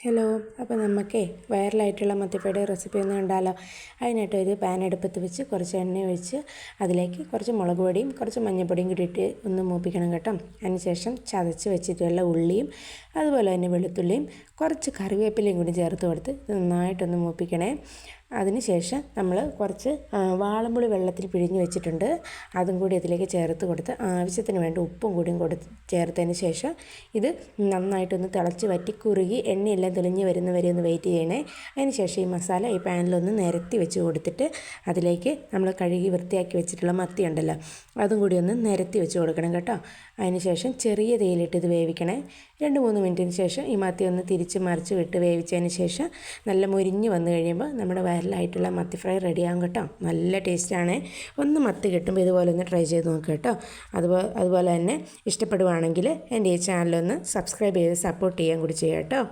Hello, അപ്പോൾ നമുക്കേ വൈറലായിട്ടുള്ള മത്തിപ്പയുടെ recipe ഒന്ന് കണ്ടാലോ. അതിനായിട്ട് ഒരു പാൻ അടുപ്പത്ത് വെച്ച് കുറച്ച് എണ്ണ ഒഴിച്ച് അതിലേക്ക് കുറച്ച് മുളക് പൊടിയും കുറച്ച് മഞ്ഞൾപ്പൊടിയും കൂടിയിട്ട് ഒന്ന് മൂപ്പിക്കണം കേട്ടോ. അതിനുശേഷം ചതച്ച് വെച്ചിട്ടുള്ള ഉള്ളിയും അതുപോലെ തന്നെ വെളുത്തുള്ളിയും കുറച്ച് കറിവേപ്പിലയും കൂടി ചേർത്ത് കൊടുത്ത് നന്നായിട്ടൊന്ന് മൂപ്പിക്കണേ. അതിനുശേഷം നമ്മൾ കുറച്ച് വാളംപുളി വെള്ളത്തിൽ പിഴിഞ്ഞ് വെച്ചിട്ടുണ്ട്, അതും കൂടി അതിലേക്ക് ചേർത്ത് കൊടുത്ത് ആവശ്യത്തിന് വേണ്ട ഉപ്പും കൂടിയും ചേർത്തതിന് ശേഷം ഇത് നന്നായിട്ടൊന്ന് തിളച്ച് വറ്റി കുറുകി എണ്ണയെല്ലാം തെളിഞ്ഞ് വരുന്നവരെ ഒന്ന് വെയിറ്റ് ചെയ്യണേ. അതിന് ശേഷം ഈ മസാല ഈ പാനിലൊന്ന് നിരത്തി വെച്ച് കൊടുത്തിട്ട് അതിലേക്ക് നമ്മൾ കഴുകി വൃത്തിയാക്കി വെച്ചിട്ടുള്ള മത്തി ഉണ്ടല്ലോ, അതും കൂടി ഒന്ന് നിരത്തി വെച്ച് കൊടുക്കണം കേട്ടോ. അതിന് ശേഷം ചെറിയ തീയിലിട്ട് ഇത് വേവിക്കണേ. 2-3 മിനിറ്റിന് ശേഷം ഈ മത്തി ഒന്ന് തിരിച്ച് മറിച്ച് വിട്ട് വേവിച്ചതിന് ശേഷം നല്ല മുരിഞ്ഞ് വന്നു കഴിയുമ്പോൾ നമ്മുടെ വൈറലായിട്ടുള്ള മത്തി ഫ്രൈ റെഡിയാകും കേട്ടോ. നല്ല ടേസ്റ്റാണ്. ഒന്ന് മത്തി കിട്ടുമ്പോൾ ഇതുപോലെ ഒന്ന് ട്രൈ ചെയ്ത് നോക്കുക കേട്ടോ. അതുപോലെ തന്നെ ഇഷ്ടപ്പെടുവാണെങ്കിൽ എൻ്റെ ഈ ചാനലൊന്ന് സബ്സ്ക്രൈബ് ചെയ്ത് സപ്പോർട്ട് ചെയ്യാൻ കൂടി ചെയ്യാം കേട്ടോ.